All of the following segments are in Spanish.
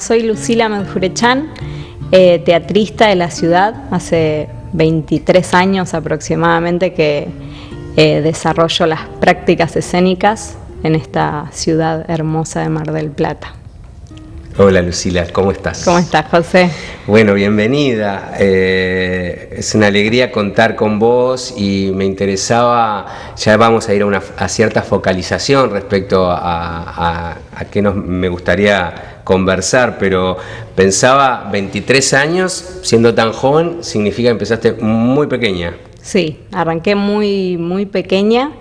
Soy Lucila Medjurechán, teatrista de la ciudad. Hace 23 años aproximadamente que desarrollo las prácticas escénicas en esta ciudad hermosa de Mar del Plata. Hola Lucila, ¿cómo estás? ¿Cómo estás, José? Bueno, bienvenida. Es una alegría contar con vos y me interesaba, ya vamos a ir a cierta focalización respecto a qué me gustaría conversar, pero pensaba 23 años, siendo tan joven, significa que empezaste muy pequeña. Sí, arranqué muy pequeña.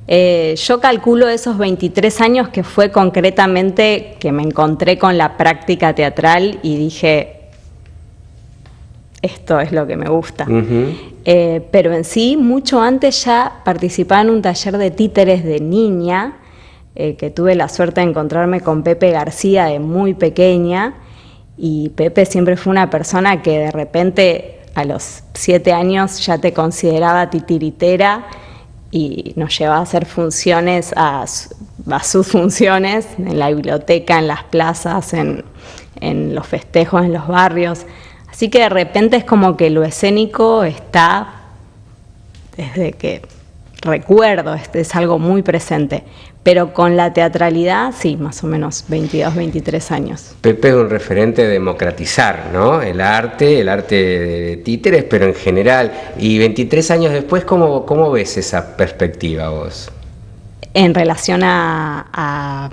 Yo calculo esos 23 años que fue concretamente que me encontré con la práctica teatral y dije, esto es lo que me gusta. Pero en sí, mucho antes ya participaba en un taller de títeres de niña, que tuve la suerte de encontrarme con Pepe García de muy pequeña, y Pepe siempre fue una persona que de repente a los 7 años ya te consideraba titiritera y nos llevaba a hacer funciones, a sus funciones, en la biblioteca, en las plazas, en los festejos, en los barrios. Así que de repente es como que lo escénico está, desde que recuerdo, es algo muy presente. Pero con la teatralidad, sí, más o menos 22, 23 años. Pepe es un referente de democratizar, ¿no? El arte de títeres, pero en general. Y 23 años después, ¿cómo ves esa perspectiva vos? ¿En relación a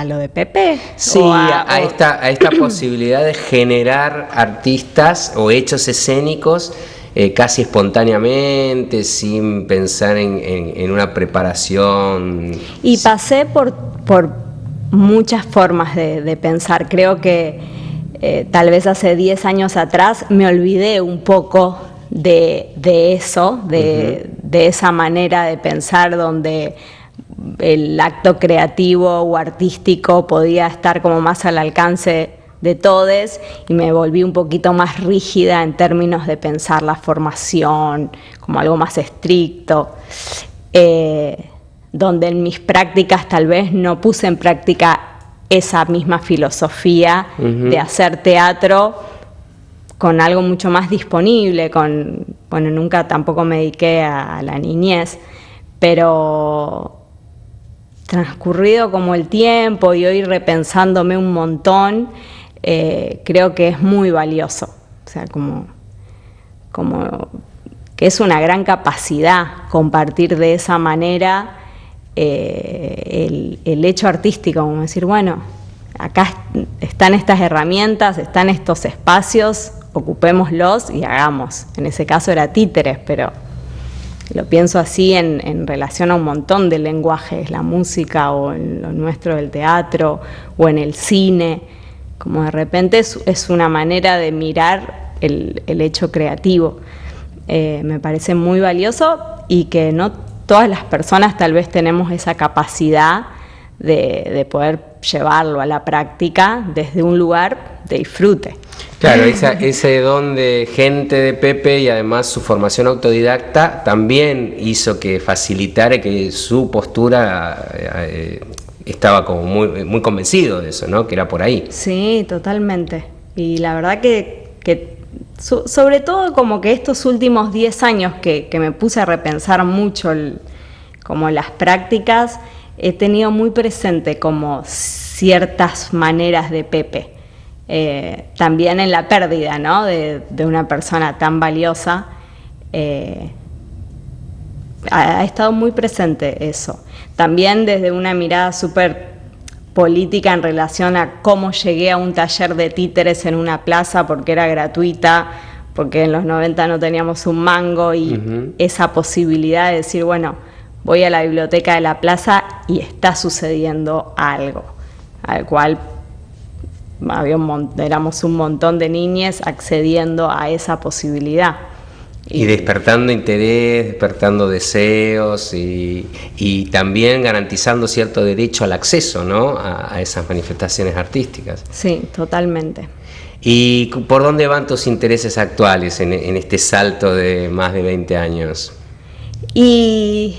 lo de Pepe? Sí, a esta posibilidad de generar artistas o hechos escénicos casi espontáneamente, sin pensar en una preparación. Y pasé por muchas formas de pensar. Creo que tal vez hace 10 años atrás me olvidé un poco de eso, de esa manera de pensar donde el acto creativo o artístico podía estar como más al alcance de todes, y me volví un poquito más rígida en términos de pensar la formación como algo más estricto, donde en mis prácticas tal vez no puse en práctica esa misma filosofía de hacer teatro con algo mucho más disponible. Bueno, nunca tampoco me dediqué a la niñez, pero transcurrido como el tiempo y hoy repensándome un montón, creo que es muy valioso. O sea, como que es una gran capacidad compartir de esa manera el hecho artístico, como decir, bueno, acá están estas herramientas, están estos espacios, ocupémoslos y hagamos. En ese caso era títeres, pero lo pienso así en relación a un montón de lenguajes, la música o en lo nuestro del teatro o en el cine. Como de repente es una manera de mirar el hecho creativo. Me parece muy valioso y que no todas las personas tal vez tenemos esa capacidad de poder llevarlo a la práctica desde un lugar de disfrute. Claro, ese don de gente de Pepe y además su formación autodidacta también hizo que facilitara que su postura estaba como muy convencido de eso, ¿no? Que era por ahí. Sí, totalmente. Y la verdad que sobre todo como que estos últimos 10 años que me puse a repensar mucho como las prácticas, he tenido muy presente como ciertas maneras de Pepe. También en la pérdida, ¿no? de una persona tan valiosa, ha estado muy presente eso. También desde una mirada súper política en relación a cómo llegué a un taller de títeres en una plaza porque era gratuita, porque en los 90 no teníamos un mango, y esa posibilidad de decir, bueno, voy a la biblioteca de la plaza y está sucediendo algo, al cual éramos un montón de niñas accediendo a esa posibilidad. Y despertando interés, despertando deseos y también garantizando cierto derecho al acceso, ¿no? a esas manifestaciones artísticas. Sí, totalmente. ¿Y por dónde van tus intereses actuales en este salto de más de 20 años? Y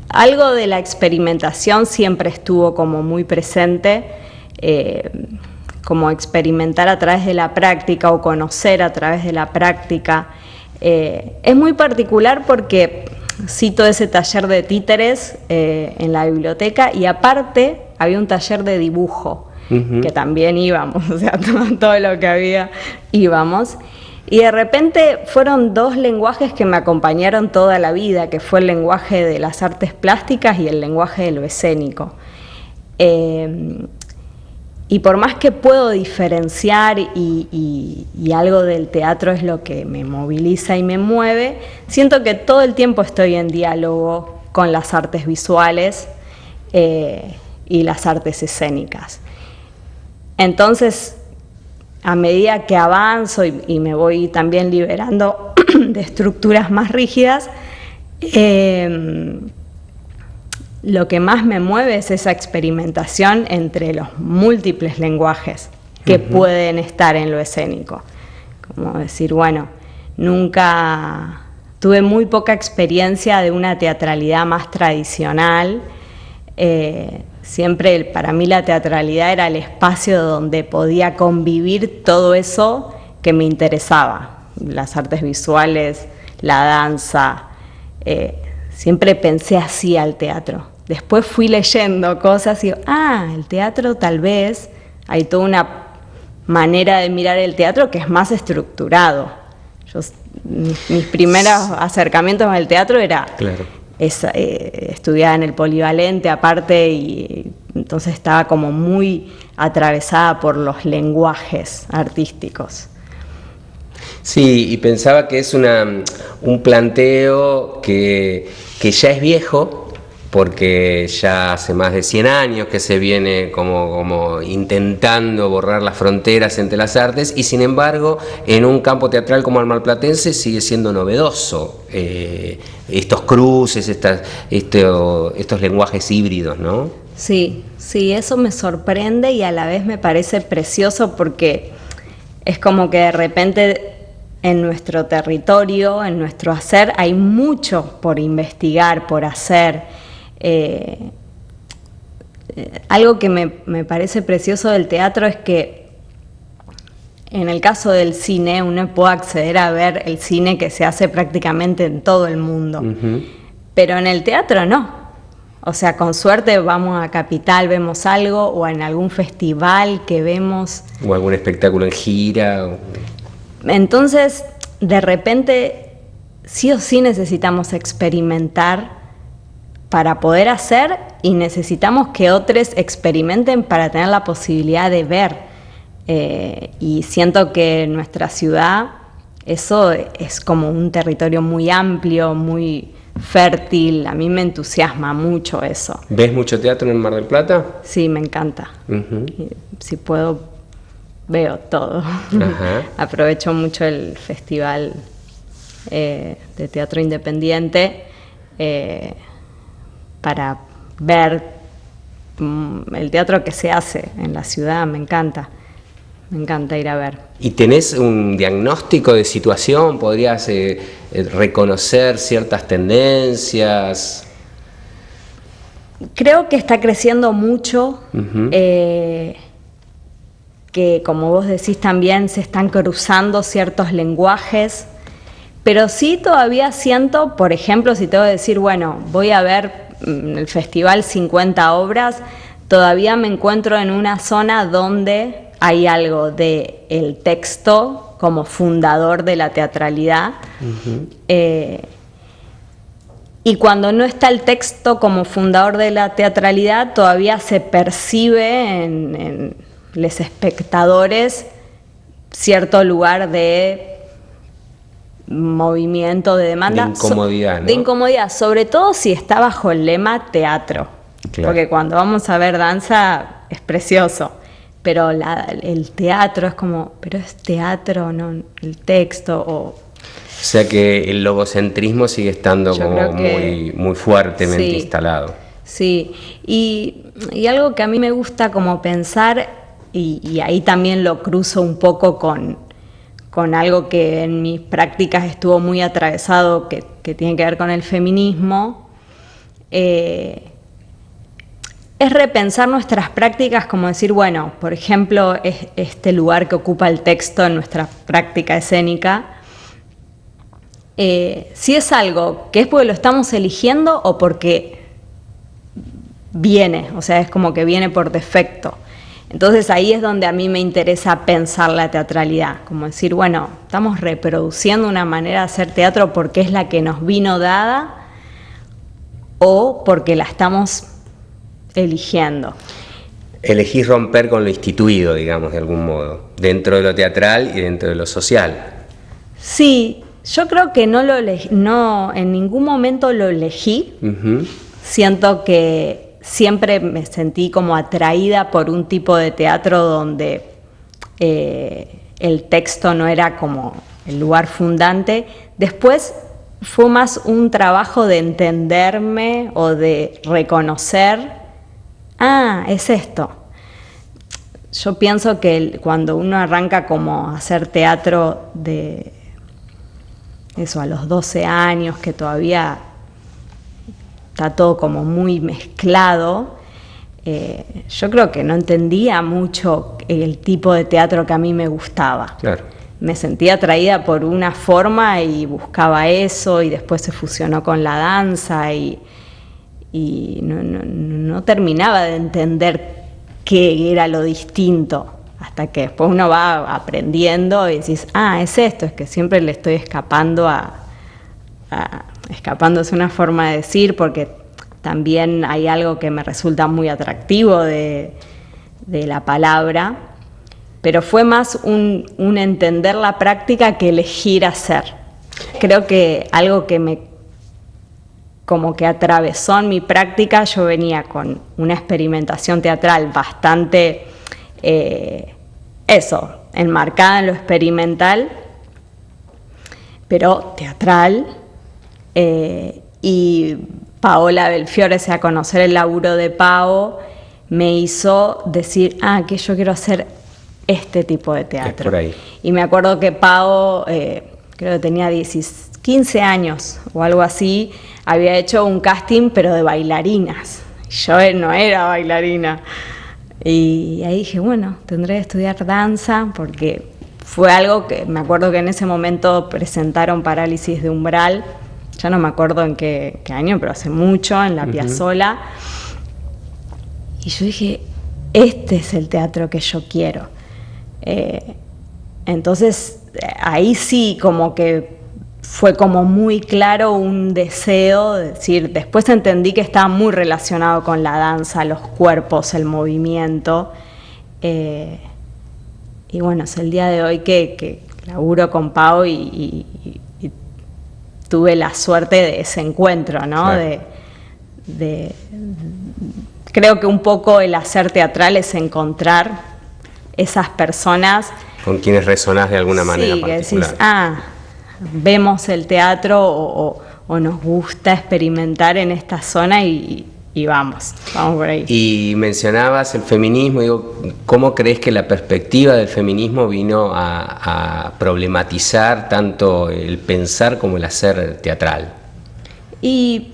algo de la experimentación siempre estuvo como muy presente. como experimentar a través de la práctica o conocer a través de la práctica. Es muy particular porque cito ese taller de títeres en la biblioteca, y aparte había un taller de dibujo, que también íbamos, o sea, todo lo que había íbamos. Y de repente fueron dos lenguajes que me acompañaron toda la vida, que fue el lenguaje de las artes plásticas y el lenguaje de lo escénico. Y por más que puedo diferenciar y algo del teatro es lo que me moviliza y me mueve, siento que todo el tiempo estoy en diálogo con las artes visuales y las artes escénicas. Entonces, a medida que avanzo y me voy también liberando de estructuras más rígidas, lo que más me mueve es esa experimentación entre los múltiples lenguajes que pueden estar en lo escénico. Como decir, bueno, nunca tuve muy poca experiencia de una teatralidad más tradicional. Siempre para mí la teatralidad era el espacio donde podía convivir todo eso que me interesaba, las artes visuales, la danza. Siempre pensé así al teatro. Después fui leyendo cosas y digo, el teatro tal vez, hay toda una manera de mirar el teatro que es más estructurado. Mis primeros acercamientos al teatro era estudiar en el Polivalente aparte, y entonces estaba como muy atravesada por los lenguajes artísticos. Sí, y pensaba que es un planteo que ya es viejo, porque ya hace más de 100 años que se viene como intentando borrar las fronteras entre las artes, y sin embargo en un campo teatral como el marplatense sigue siendo novedoso estos cruces, estos lenguajes híbridos, ¿no? Sí, eso me sorprende y a la vez me parece precioso, porque es como que de repente en nuestro territorio, en nuestro hacer, hay mucho por investigar, por hacer. Algo que me parece precioso del teatro es que en el caso del cine uno puede acceder a ver el cine que se hace prácticamente en todo el mundo, pero en el teatro no. O sea, con suerte vamos a Capital, vemos algo, o en algún festival que vemos, o algún espectáculo en gira. Entonces, de repente, sí o sí necesitamos experimentar para poder hacer, y necesitamos que otros experimenten para tener la posibilidad de ver. Y siento que en nuestra ciudad eso es como un territorio muy amplio, muy fértil. A mí me entusiasma mucho eso. ¿Ves mucho teatro en Mar del Plata? Sí, me encanta. Si puedo, veo todo. Aprovecho mucho el festival de teatro independiente para ver el teatro que se hace en la ciudad. Me encanta ir a ver. ¿Y tenés un diagnóstico de situación? ¿Podrías reconocer ciertas tendencias? Creo que está creciendo mucho, que como vos decís también se están cruzando ciertos lenguajes, pero sí todavía siento, por ejemplo, si tengo que decir, bueno, voy a ver el festival 50 obras, todavía me encuentro en una zona donde hay algo de el texto como fundador de la teatralidad, y cuando no está el texto como fundador de la teatralidad, todavía se percibe en los espectadores cierto lugar de movimiento, de demanda, de incomodidad, ¿no? De incomodidad, sobre todo si está bajo el lema teatro, porque cuando vamos a ver danza es precioso, pero el teatro es como, pero es teatro, no el texto. O sea que el logocentrismo sigue estando como muy fuertemente instalado. Sí, y algo que a mí me gusta como pensar, y ahí también lo cruzo un poco con algo que en mis prácticas estuvo muy atravesado, que tiene que ver con el feminismo, es es repensar nuestras prácticas, como decir, bueno, por ejemplo, este lugar que ocupa el texto en nuestra práctica escénica, si es algo que es porque lo estamos eligiendo o porque viene, o sea, es como que viene por defecto. Entonces ahí es donde a mí me interesa pensar la teatralidad, como decir, bueno, estamos reproduciendo una manera de hacer teatro porque es la que nos vino dada o porque la estamos eligiendo. Elegís romper con lo instituido, digamos, de algún modo, dentro de lo teatral y dentro de lo social. Sí, yo creo que no, en ningún momento lo elegí. Uh-huh. Siento que siempre me sentí como atraída por un tipo de teatro donde el texto no era como el lugar fundante. Después fue más un trabajo de entenderme o de reconocer, es esto. Yo pienso que cuando uno arranca como a hacer teatro de eso a los 12 años, que todavía está todo como muy mezclado, yo creo que no entendía mucho el tipo de teatro que a mí me gustaba. Claro. Me sentía atraída por una forma y buscaba eso, y después se fusionó con la danza y no terminaba de entender qué era lo distinto, hasta que después uno va aprendiendo y decís, es esto, es que siempre le estoy escapando escapando es una forma de decir, porque también hay algo que me resulta muy atractivo de la palabra, pero fue más un entender la práctica que elegir hacer. Creo que algo que como que atravesó en mi práctica, yo venía con una experimentación teatral bastante, enmarcada en lo experimental, pero teatral, y Paola Belfiore, a conocer el laburo de Pao, me hizo decir, que yo quiero hacer este tipo de teatro. Por ahí. Y me acuerdo que Pao, creo que tenía 15 años o algo así, había hecho un casting pero de bailarinas. Yo no era bailarina. Y ahí dije, bueno, tendré que estudiar danza, porque fue algo que me acuerdo que en ese momento presentaron Parálisis de Umbral, ya no me acuerdo en qué año, pero hace mucho, en la Piazzolla. Y yo dije, este es el teatro que yo quiero. Entonces, ahí sí como que fue como muy claro un deseo, de decir, después entendí que estaba muy relacionado con la danza, los cuerpos, el movimiento. Y bueno, es el día de hoy que laburo con Pau y tuve la suerte de ese encuentro, ¿no? Claro. Creo que un poco el hacer teatral es encontrar esas personas con quienes resonás de alguna manera particular. Que decís, vemos el teatro o nos gusta experimentar en esta zona y vamos por ahí. Y mencionabas el feminismo, digo, ¿cómo crees que la perspectiva del feminismo vino a problematizar tanto el pensar como el hacer teatral? Y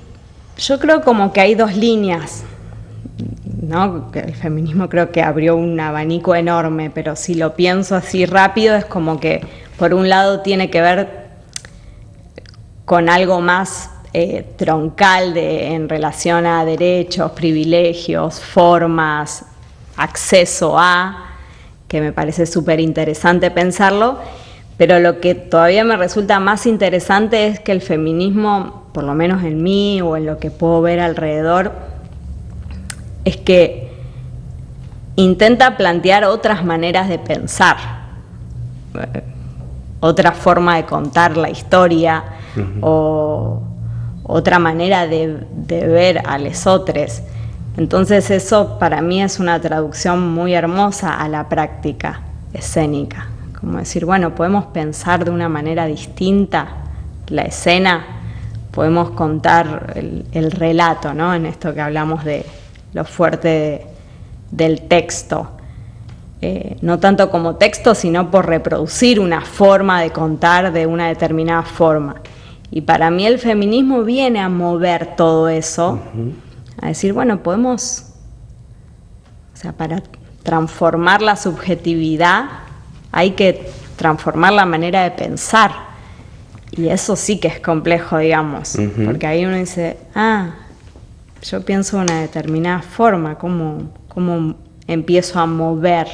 yo creo como que hay dos líneas, ¿no? El feminismo creo que abrió un abanico enorme, pero si lo pienso así rápido es como que por un lado tiene que ver con algo más troncal en relación a derechos, privilegios, formas, acceso a, que me parece súper interesante pensarlo, pero lo que todavía me resulta más interesante es que el feminismo, por lo menos en mí o en lo que puedo ver alrededor, es que intenta plantear otras maneras de pensar, otra forma de contar la historia, o otra manera de ver a lesotres. Entonces eso para mí es una traducción muy hermosa a la práctica escénica, como decir, bueno, podemos pensar de una manera distinta la escena, podemos contar el relato, ¿no? En esto que hablamos de lo fuerte del texto, no tanto como texto, sino por reproducir una forma de contar de una determinada forma. Y para mí el feminismo viene a mover todo eso, a decir, bueno, podemos sea, para transformar la subjetividad hay que transformar la manera de pensar. Y eso sí que es complejo, digamos, porque ahí uno dice, yo pienso de una determinada forma, ¿cómo empiezo a mover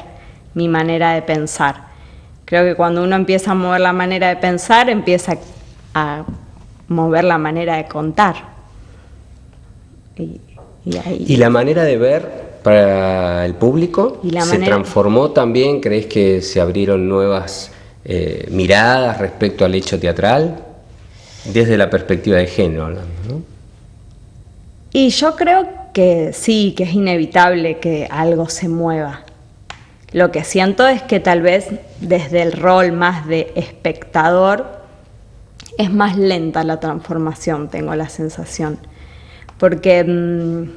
mi manera de pensar? Creo que cuando uno empieza a mover la manera de pensar, empieza a mover la manera de contar. ¿Y la manera de ver para el público se transformó también? ¿Crees que se abrieron nuevas miradas respecto al hecho teatral? Desde la perspectiva de género hablando, ¿no? Y yo creo que sí, que es inevitable que algo se mueva. Lo que siento es que tal vez desde el rol más de espectador es más lenta la transformación, tengo la sensación. Porque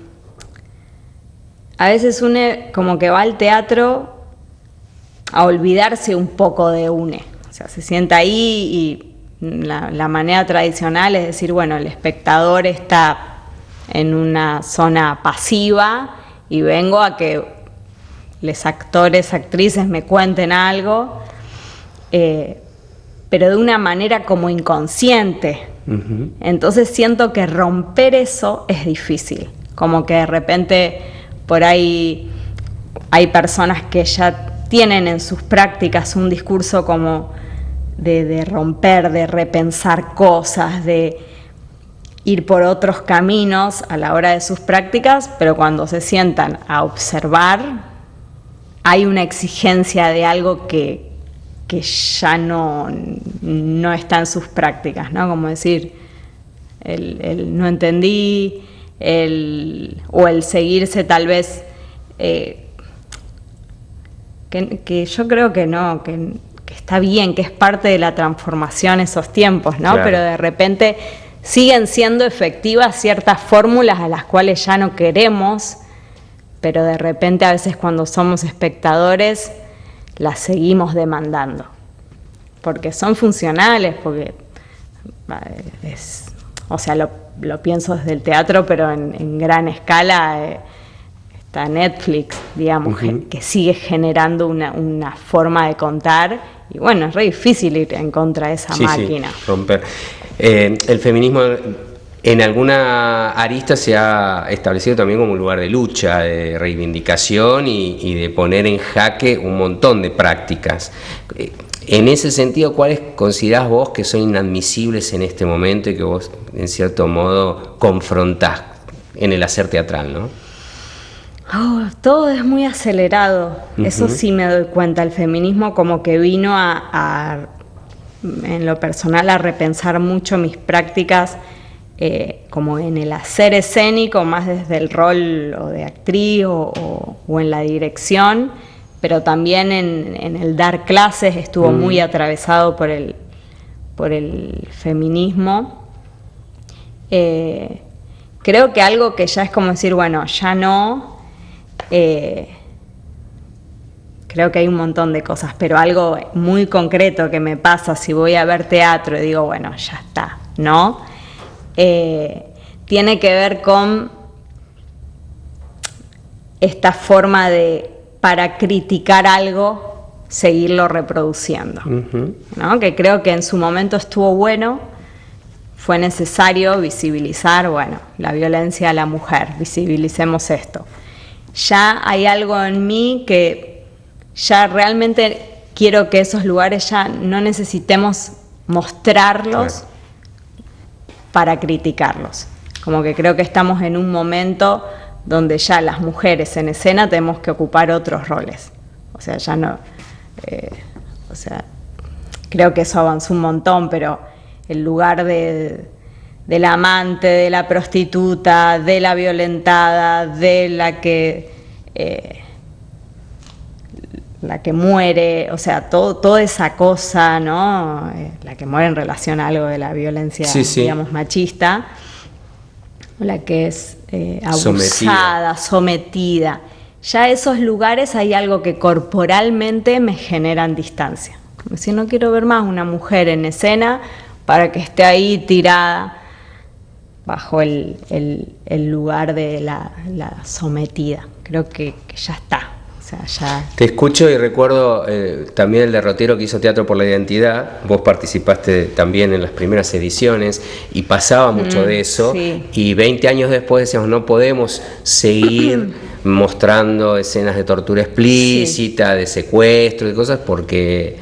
a veces uno como que va al teatro a olvidarse un poco de uno. O sea, se sienta ahí y la manera tradicional es decir, bueno, el espectador está en una zona pasiva y vengo a que los actores, actrices me cuenten algo, pero de una manera como inconsciente. Entonces siento que romper eso es difícil, como que de repente por ahí hay personas que ya tienen en sus prácticas un discurso como de romper, de repensar cosas, de ir por otros caminos a la hora de sus prácticas, pero cuando se sientan a observar hay una exigencia de algo que ya no está en sus prácticas, ¿no? Como decir, el no entendí, o el seguirse tal vez, que yo creo que no, que está bien, que es parte de la transformación esos tiempos, ¿no? Claro. Pero de repente siguen siendo efectivas ciertas fórmulas a las cuales ya no queremos, pero de repente a veces cuando somos espectadores las seguimos demandando, porque son funcionales, porque o sea, lo pienso desde el teatro, pero en gran escala está Netflix, digamos, que sigue generando una forma de contar, y bueno, es re difícil ir en contra de esa máquina. Sí, romper. El feminismo en alguna arista se ha establecido también como un lugar de lucha, de reivindicación y de poner en jaque un montón de prácticas. En ese sentido, ¿cuáles considerás vos que son inadmisibles en este momento y que vos, en cierto modo, confrontás en el hacer teatral, ¿no? Todo es muy acelerado, eso sí me doy cuenta. El feminismo como que vino en lo personal a repensar mucho mis prácticas, como en el hacer escénico, más desde el rol o de actriz o en la dirección, pero también en el dar clases estuvo muy atravesado por el feminismo. Creo que algo que ya es como decir, bueno, ya no, creo que hay un montón de cosas, pero algo muy concreto que me pasa si voy a ver teatro y digo, bueno, ya está, ¿no? Tiene que ver con esta forma de, para criticar algo, seguirlo reproduciendo, ¿no? Que creo que en su momento estuvo bueno, fue necesario visibilizar, bueno, la violencia a la mujer, visibilicemos esto. Ya hay algo en mí que ya realmente quiero que esos lugares ya no necesitemos mostrarlos para criticarlos. Como que creo que estamos en un momento donde ya las mujeres en escena tenemos que ocupar otros roles. O sea, ya no... o sea, creo que eso avanzó un montón, pero el lugar del amante, de la prostituta, de la violentada, de la que muere, o sea, toda esa cosa, ¿no? La que muere en relación a algo de la violencia, digamos, machista, la que es abusada, sometida. Ya esos lugares hay algo que corporalmente me generan distancia. Como si no quiero ver más una mujer en escena para que esté ahí tirada bajo el lugar de la sometida. creo que ya está. O sea, ya... Te escucho y recuerdo también el derrotero que hizo Teatro por la Identidad. Vos participaste también en las primeras ediciones y pasaba mucho de eso. Sí. Y 20 años después decíamos, no podemos seguir mostrando escenas de tortura explícita, de secuestro, de cosas, porque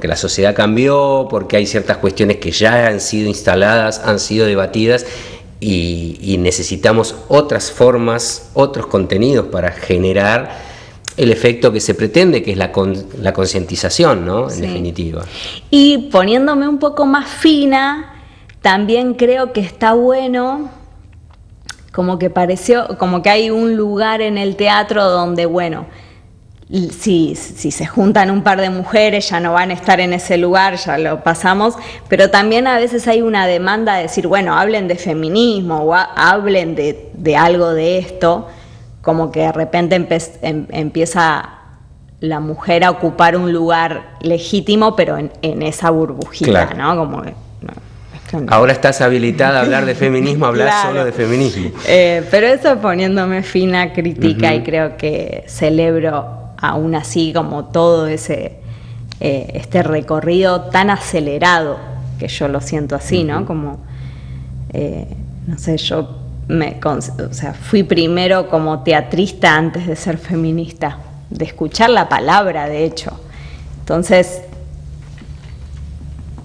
la sociedad cambió, porque hay ciertas cuestiones que ya han sido instaladas, han sido debatidas. Y necesitamos otras formas, otros contenidos para generar el efecto que se pretende, que es la concientización, ¿no? En definitiva. Y poniéndome un poco más fina, también creo que está bueno, como que hay un lugar en el teatro donde, bueno, si se juntan un par de mujeres ya no van a estar en ese lugar, ya lo pasamos, pero también a veces hay una demanda de decir, bueno, hablen de feminismo o hablen de algo de esto, como que de repente empieza la mujer a ocupar un lugar legítimo, pero en esa burbujita, claro. ¿No? Como que, ahora estás habilitada a hablar de feminismo, hablar claro. Solo de feminismo. Pero eso poniéndome fina, crítica, y creo que celebro aún así como todo este recorrido tan acelerado, que yo lo siento así, ¿no? Como, no sé, yo fui primero como teatrista antes de ser feminista, de escuchar la palabra, de hecho. Entonces,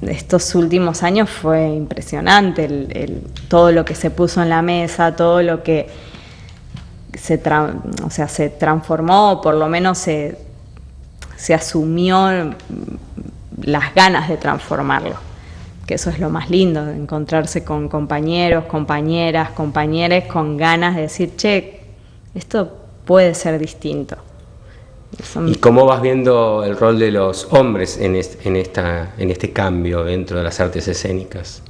estos últimos años fue impresionante todo lo que se puso en la mesa, todo lo que se transformó, por lo menos se asumió las ganas de transformarlo, que eso es lo más lindo, de encontrarse con compañeros, compañeras, compañeres con ganas de decir, che, esto puede ser distinto. ¿Y cómo vas viendo el rol de los hombres en este cambio dentro de las artes escénicas?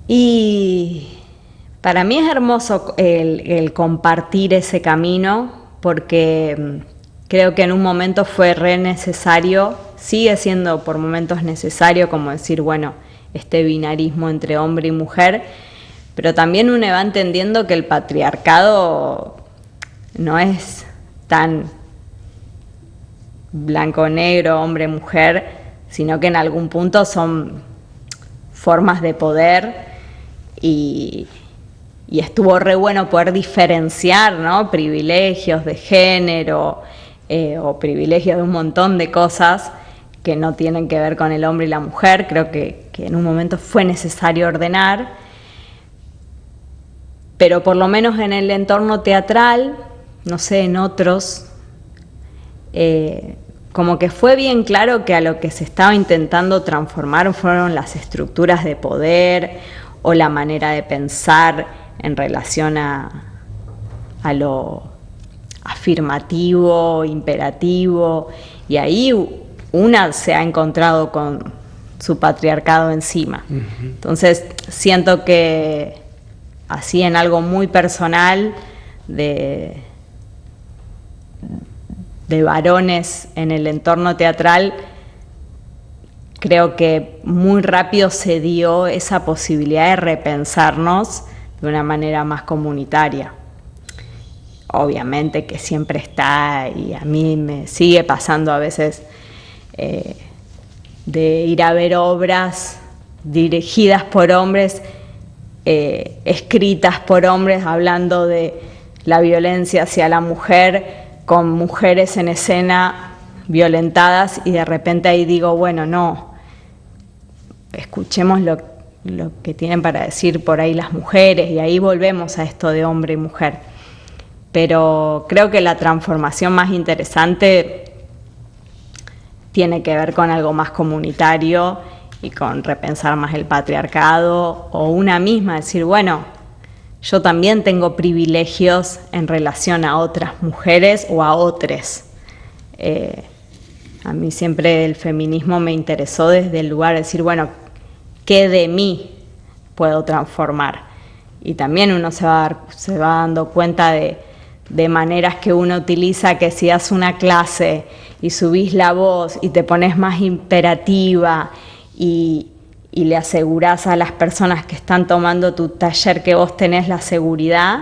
Y para mí es hermoso el compartir ese camino, porque creo que en un momento fue re necesario, sigue siendo por momentos necesario, como decir, bueno, este binarismo entre hombre y mujer, pero también uno va entendiendo que el patriarcado no es tan blanco-negro, hombre-mujer, sino que en algún punto son formas de poder y estuvo re bueno poder diferenciar, ¿no? Privilegios de género o privilegios de un montón de cosas que no tienen que ver con el hombre y la mujer. Creo que en un momento fue necesario ordenar, pero por lo menos en el entorno teatral, no sé, en otros, como que fue bien claro que a lo que se estaba intentando transformar fueron las estructuras de poder o la manera de pensar en relación a lo afirmativo, imperativo, y ahí una se ha encontrado con su patriarcado encima. Uh-huh. Entonces siento que así en algo muy personal de varones en el entorno teatral, creo que muy rápido se dio esa posibilidad de repensarnos de una manera más comunitaria. Obviamente que siempre está, y a mí me sigue pasando a veces, de ir a ver obras dirigidas por hombres, escritas por hombres, hablando de la violencia hacia la mujer, con mujeres en escena violentadas, y de repente ahí digo, bueno, no, escuchemos lo que tienen para decir por ahí las mujeres, y ahí volvemos a esto de hombre y mujer. Pero creo que la transformación más interesante tiene que ver con algo más comunitario y con repensar más el patriarcado, o una misma decir, bueno, yo también tengo privilegios en relación a otras mujeres o a otros. A mí siempre el feminismo me interesó desde el lugar de decir, bueno, ¿qué de mí puedo transformar? Y también uno se va dando cuenta de maneras que uno utiliza, que si das una clase y subís la voz y te pones más imperativa y le asegurás a las personas que están tomando tu taller que vos tenés la seguridad,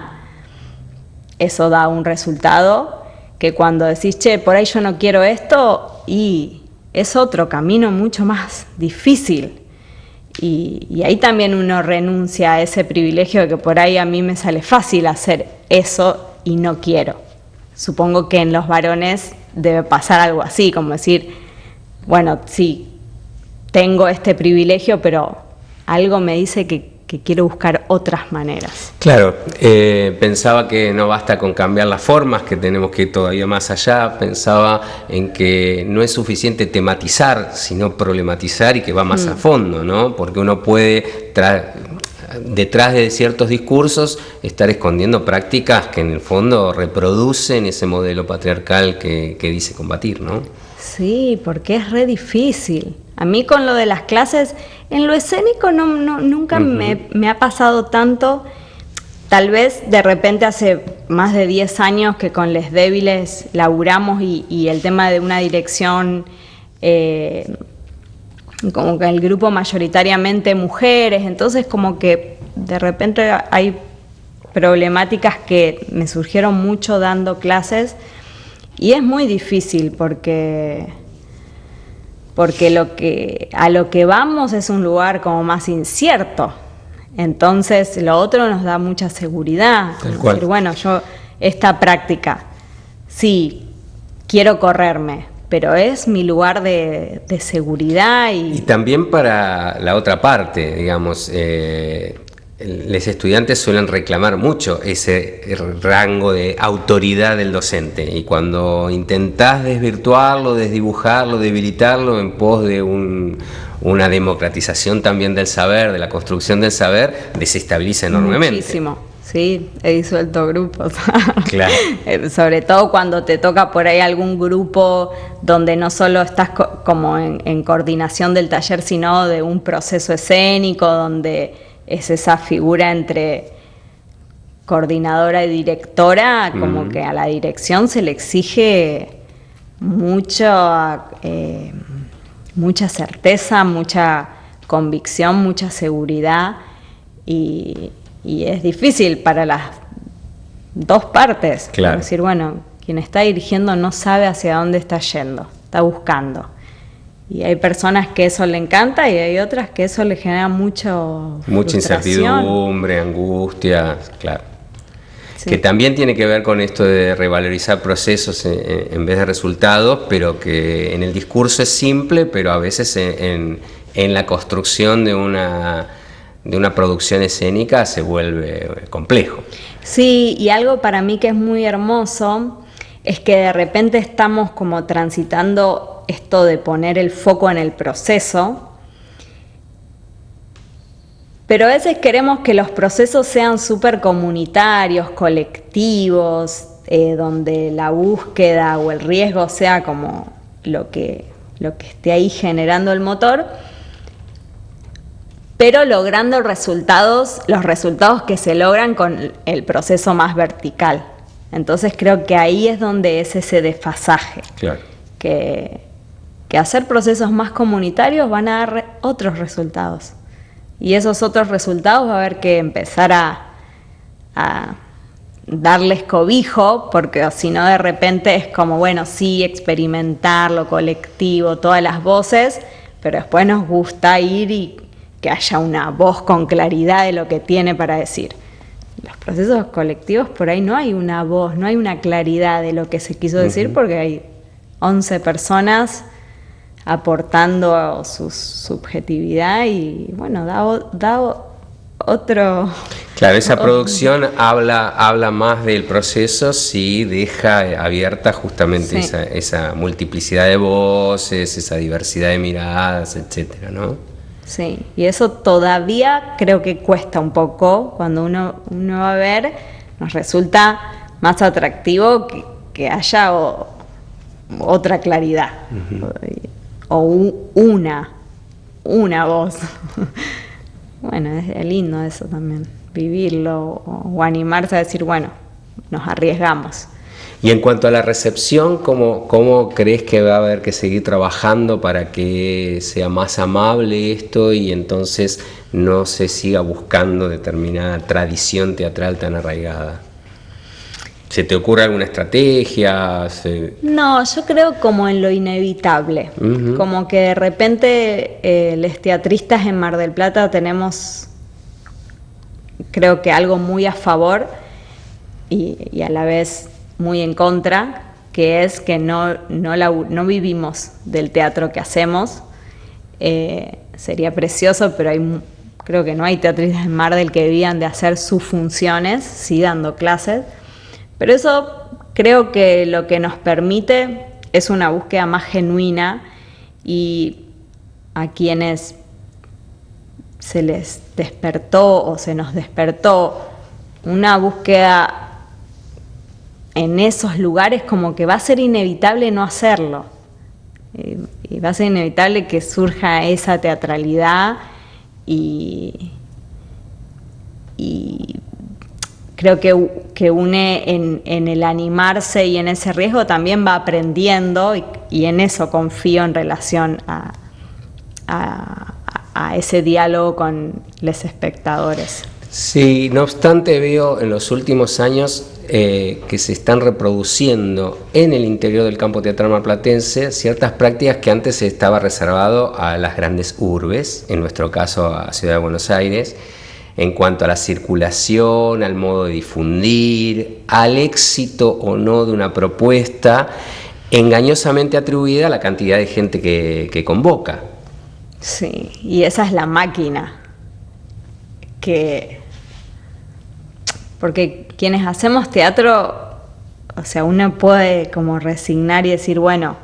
eso da un resultado que cuando decís, che, por ahí yo no quiero esto, y es otro camino mucho más difícil. Y ahí también uno renuncia a ese privilegio de que por ahí a mí me sale fácil hacer eso y no quiero. Supongo que en los varones debe pasar algo así, como decir, bueno, sí, tengo este privilegio, pero algo me dice que quiero buscar otras maneras. Claro, pensaba que no basta con cambiar las formas, que tenemos que ir todavía más allá. Pensaba en que no es suficiente tematizar, sino problematizar y que va más a fondo, ¿no? Porque uno puede, detrás de ciertos discursos, estar escondiendo prácticas que en el fondo reproducen ese modelo patriarcal que dice combatir, ¿no? Sí, porque es re difícil. A mí con lo de las clases, en lo escénico nunca me ha pasado tanto. Tal vez de repente hace más de 10 años que con Les Débiles laburamos y el tema de una dirección, como que el grupo mayoritariamente mujeres, entonces como que de repente hay problemáticas que me surgieron mucho dando clases y es muy difícil porque a lo que vamos es un lugar como más incierto. Entonces lo otro nos da mucha seguridad. Decir, bueno, yo esta práctica, sí, quiero correrme, pero es mi lugar de seguridad. Y también para la otra parte, digamos, los estudiantes suelen reclamar mucho ese rango de autoridad del docente, y cuando intentás desvirtuarlo, desdibujarlo, debilitarlo en pos de una democratización también del saber, de la construcción del saber, desestabiliza enormemente. Muchísimo, sí, he disuelto grupos. Claro. Sobre todo cuando te toca por ahí algún grupo donde no solo estás como en coordinación del taller, sino de un proceso escénico, donde es esa figura entre coordinadora y directora, como que a la dirección se le exige mucha certeza, mucha convicción, mucha seguridad, y es difícil para las dos partes. Claro. Es decir, bueno, quien está dirigiendo no sabe hacia dónde está yendo, está buscando. Y hay personas que eso le encanta y hay otras que eso le genera mucha incertidumbre, angustia, claro. Sí. Que también tiene que ver con esto de revalorizar procesos en vez de resultados, pero que en el discurso es simple, pero a veces en la construcción de una producción escénica se vuelve complejo. Sí, y algo para mí que es muy hermoso es que de repente estamos como transitando esto de poner el foco en el proceso, pero a veces queremos que los procesos sean súper comunitarios, colectivos, donde la búsqueda o el riesgo sea como lo que esté ahí generando el motor, pero logrando los resultados que se logran con el proceso más vertical. Entonces creo que ahí es donde es ese desfasaje. Claro. Que hacer procesos más comunitarios van a dar otros resultados. Y esos otros resultados va a haber que empezar a darles cobijo, porque si no de repente es como, bueno, sí, experimentar lo colectivo, todas las voces, pero después nos gusta ir y que haya una voz con claridad de lo que tiene para decir. Los procesos colectivos por ahí no hay una voz, no hay una claridad de lo que se quiso decir, porque hay 11 personas aportando su subjetividad y bueno, da otro... Claro, esa producción habla más del proceso si deja abierta justamente esa multiplicidad de voces, esa diversidad de miradas, etcétera, ¿no? Sí, y eso todavía creo que cuesta un poco. Cuando uno va a ver, nos resulta más atractivo que haya otra claridad, o una voz. Bueno, es lindo eso también, vivirlo o animarse a decir, bueno, nos arriesgamos. Y en cuanto a la recepción, ¿cómo crees que va a haber que seguir trabajando para que sea más amable esto y entonces no se siga buscando determinada tradición teatral tan arraigada? ¿Se te ocurre alguna estrategia? No, yo creo como en lo inevitable, como que de repente los teatristas en Mar del Plata tenemos, creo que algo muy a favor y a la vez muy en contra, que es que no vivimos del teatro que hacemos. Sería precioso, pero creo que no hay teatristas en Mar del que vivan de hacer sus funciones, sí dando clases. Pero eso creo que lo que nos permite es una búsqueda más genuina, y a quienes se les despertó o se nos despertó una búsqueda en esos lugares, como que va a ser inevitable no hacerlo. Y va a ser inevitable que surja esa teatralidad y creo que une en el animarse y en ese riesgo también va aprendiendo y en eso confío en relación a ese diálogo con los espectadores. Sí, no obstante veo en los últimos años que se están reproduciendo en el interior del campo teatral marplatense ciertas prácticas que antes estaba reservado a las grandes urbes, en nuestro caso a Ciudad de Buenos Aires, en cuanto a la circulación, al modo de difundir, al éxito o no de una propuesta, engañosamente atribuida a la cantidad de gente que convoca. Sí, y esa es la máquina porque quienes hacemos teatro, o sea, uno puede como resignar y decir, bueno,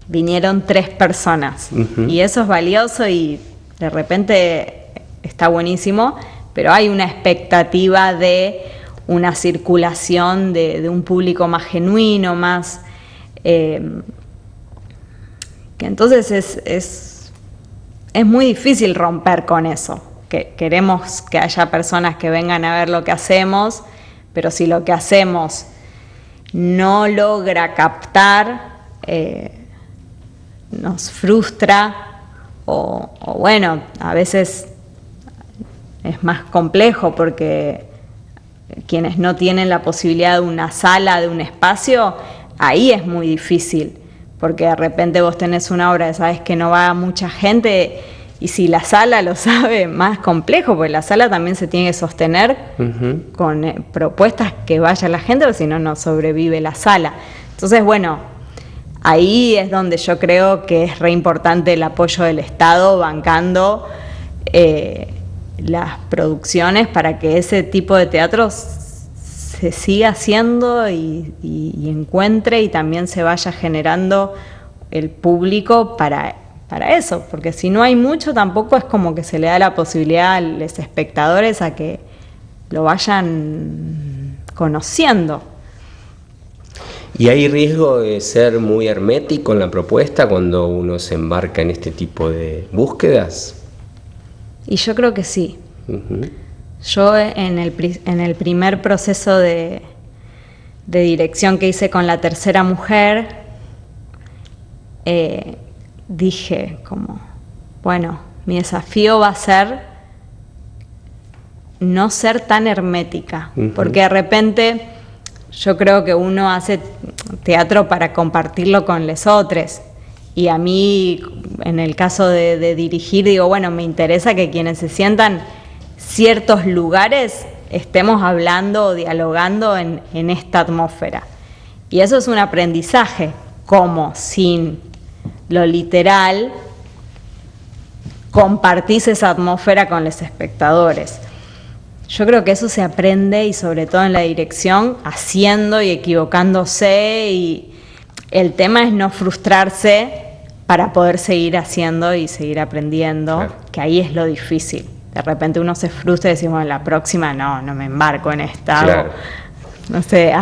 vinieron 3 personas, y eso es valioso y de repente está buenísimo, pero hay una expectativa de una circulación de un público más genuino, más que entonces es muy difícil romper con eso. Que queremos que haya personas que vengan a ver lo que hacemos, pero si lo que hacemos no logra captar, nos frustra o bueno, a veces es más complejo porque quienes no tienen la posibilidad de una sala, de un espacio, ahí es muy difícil, porque de repente vos tenés una obra y sabes que no va mucha gente. Y si la sala lo sabe, más complejo, porque la sala también se tiene que sostener con propuestas que vaya la gente, porque si no, no sobrevive la sala. Entonces, bueno, ahí es donde yo creo que es re importante el apoyo del Estado, bancando las producciones para que ese tipo de teatro se siga haciendo y encuentre y también se vaya generando el público para eso, porque si no hay mucho tampoco es como que se le da la posibilidad a los espectadores a que lo vayan conociendo. ¿Y hay riesgo de ser muy hermético en la propuesta cuando uno se embarca en este tipo de búsquedas? Y yo creo que sí. Yo en el primer proceso de dirección que hice con La Tercera Mujer, dije como, bueno, mi desafío va a ser no ser tan hermética, porque de repente yo creo que uno hace teatro para compartirlo con los otros, y a mí, en el caso de dirigir, digo, bueno, me interesa que quienes se sientan ciertos lugares estemos hablando o dialogando en esta atmósfera, y eso es un aprendizaje, como sin lo literal, compartís esa atmósfera con los espectadores. Yo creo que eso se aprende, y sobre todo en la dirección, haciendo y equivocándose, y el tema es no frustrarse para poder seguir haciendo y seguir aprendiendo, claro. Que ahí es lo difícil. De repente uno se frustra y decimos, bueno, la próxima no me embarco en esta, claro. No sé,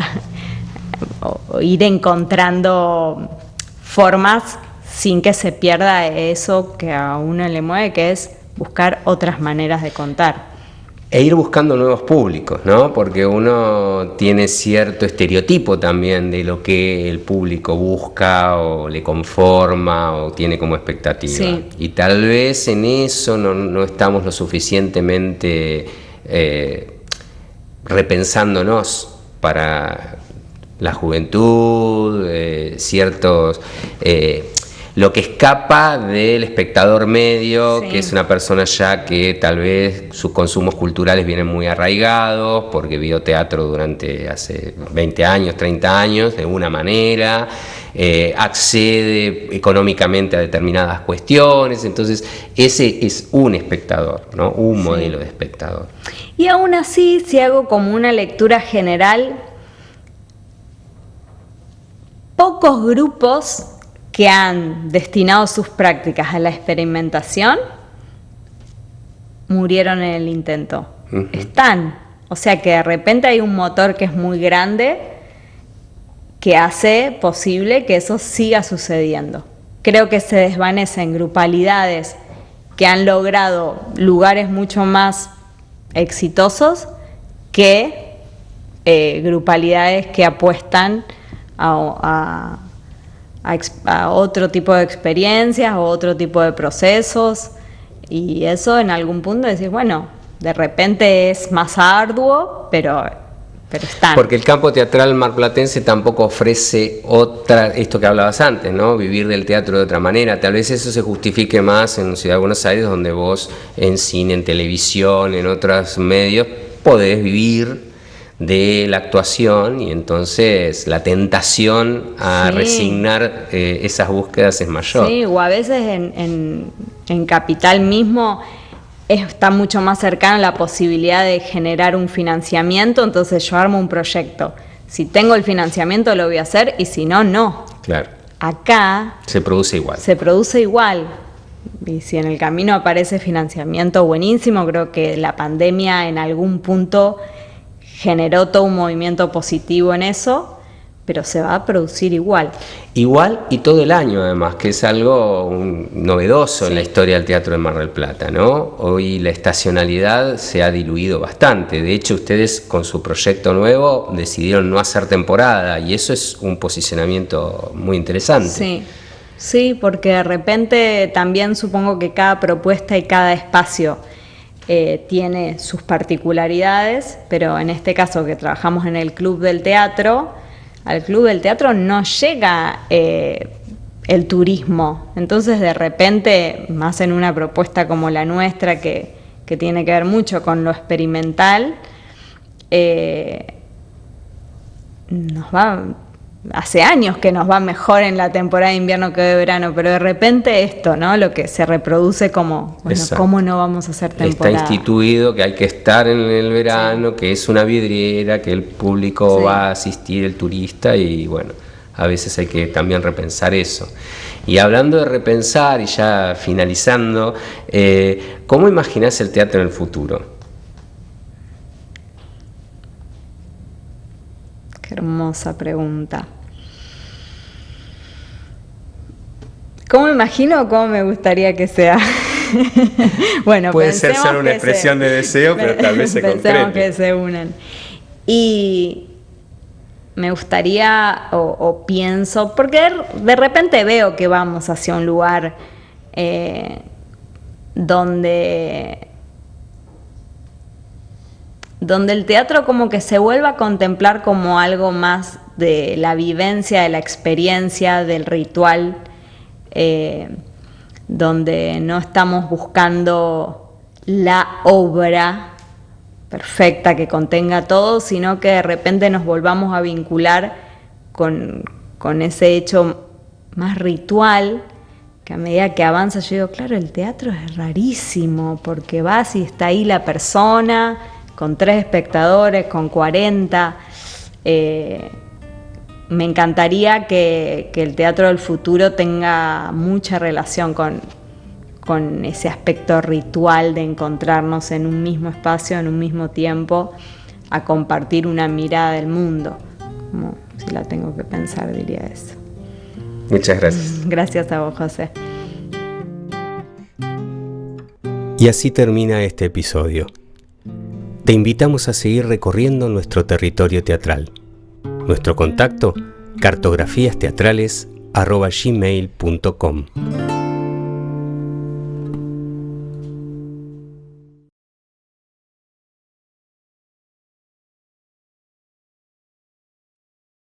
o ir encontrando formas sin que se pierda eso que a uno le mueve, que es buscar otras maneras de contar. E ir buscando nuevos públicos, ¿no? Porque uno tiene cierto estereotipo también de lo que el público busca o le conforma o tiene como expectativa. Sí. Y tal vez en eso no estamos lo suficientemente repensándonos para la juventud, ciertos... lo que escapa del espectador medio, sí, que es una persona ya que tal vez sus consumos culturales vienen muy arraigados, porque vio teatro durante hace 20 años, 30 años, de una manera, accede económicamente a determinadas cuestiones, entonces ese es un espectador, ¿no? Un modelo de espectador. Y aún así, si hago como una lectura general, pocos grupos que han destinado sus prácticas a la experimentación murieron en el intento. Uh-huh. Están. O sea que de repente hay un motor que es muy grande que hace posible que eso siga sucediendo. Creo que se desvanecen grupalidades que han logrado lugares mucho más exitosos que grupalidades que apuestan a otro tipo de experiencias o otro tipo de procesos, y eso en algún punto decís, bueno, de repente es más arduo, pero están. Porque el campo teatral marplatense tampoco ofrece esto que hablabas antes, ¿no? Vivir del teatro de otra manera. Tal vez eso se justifique más en Ciudad de Buenos Aires, donde vos en cine, en televisión, en otros medios, podés vivir de la actuación, y entonces la tentación a resignar esas búsquedas es mayor. Sí, o a veces en Capital mismo está mucho más cercana la posibilidad de generar un financiamiento, entonces yo armo un proyecto. Si tengo el financiamiento lo voy a hacer, y si no, no. Claro. Acá se produce igual. Se produce igual. Y si en el camino aparece financiamiento, buenísimo. Creo que la pandemia en algún punto generó todo un movimiento positivo en eso, pero se va a producir igual. Igual y todo el año, además, que es algo novedoso en la historia del teatro de Mar del Plata, ¿no? Hoy la estacionalidad se ha diluido bastante. De hecho, ustedes con su proyecto nuevo decidieron no hacer temporada, y eso es un posicionamiento muy interesante. Sí, porque de repente también supongo que cada propuesta y cada espacio tiene sus particularidades, pero en este caso que trabajamos en el Club del Teatro, al Club del Teatro no llega el turismo. Entonces de repente, más en una propuesta como la nuestra, que tiene que ver mucho con lo experimental, hace años que nos va mejor en la temporada de invierno que de verano, pero de repente esto, ¿no? Lo que se reproduce como, bueno, exacto, ¿cómo no vamos a hacer temporada? Está instituido que hay que estar en el verano, que es una vidriera, que el público va a asistir, el turista, y bueno, a veces hay que también repensar eso. Y hablando de repensar, y ya finalizando, ¿cómo imaginás el teatro en el futuro? Qué hermosa pregunta. ¿Cómo imagino o cómo me gustaría que sea? Bueno, puede ser solo una expresión de deseo, pero tal vez se concrete. Pensemos que se unan. Y me gustaría, o pienso, porque de repente veo que vamos hacia un lugar donde el teatro como que se vuelva a contemplar como algo más de la vivencia, de la experiencia, del ritual, donde no estamos buscando la obra perfecta que contenga todo, sino que de repente nos volvamos a vincular con ese hecho más ritual, que a medida que avanza yo digo, claro, el teatro es rarísimo, porque vas y está ahí la persona, con 3 espectadores, con 40. Me encantaría que el teatro del futuro tenga mucha relación con ese aspecto ritual de encontrarnos en un mismo espacio, en un mismo tiempo, a compartir una mirada del mundo. Como si la tengo que pensar, diría eso. Muchas gracias. Gracias a vos, José. Y así termina este episodio. Te invitamos a seguir recorriendo nuestro territorio teatral. Nuestro contacto, cartografíasteatrales@gmail.com.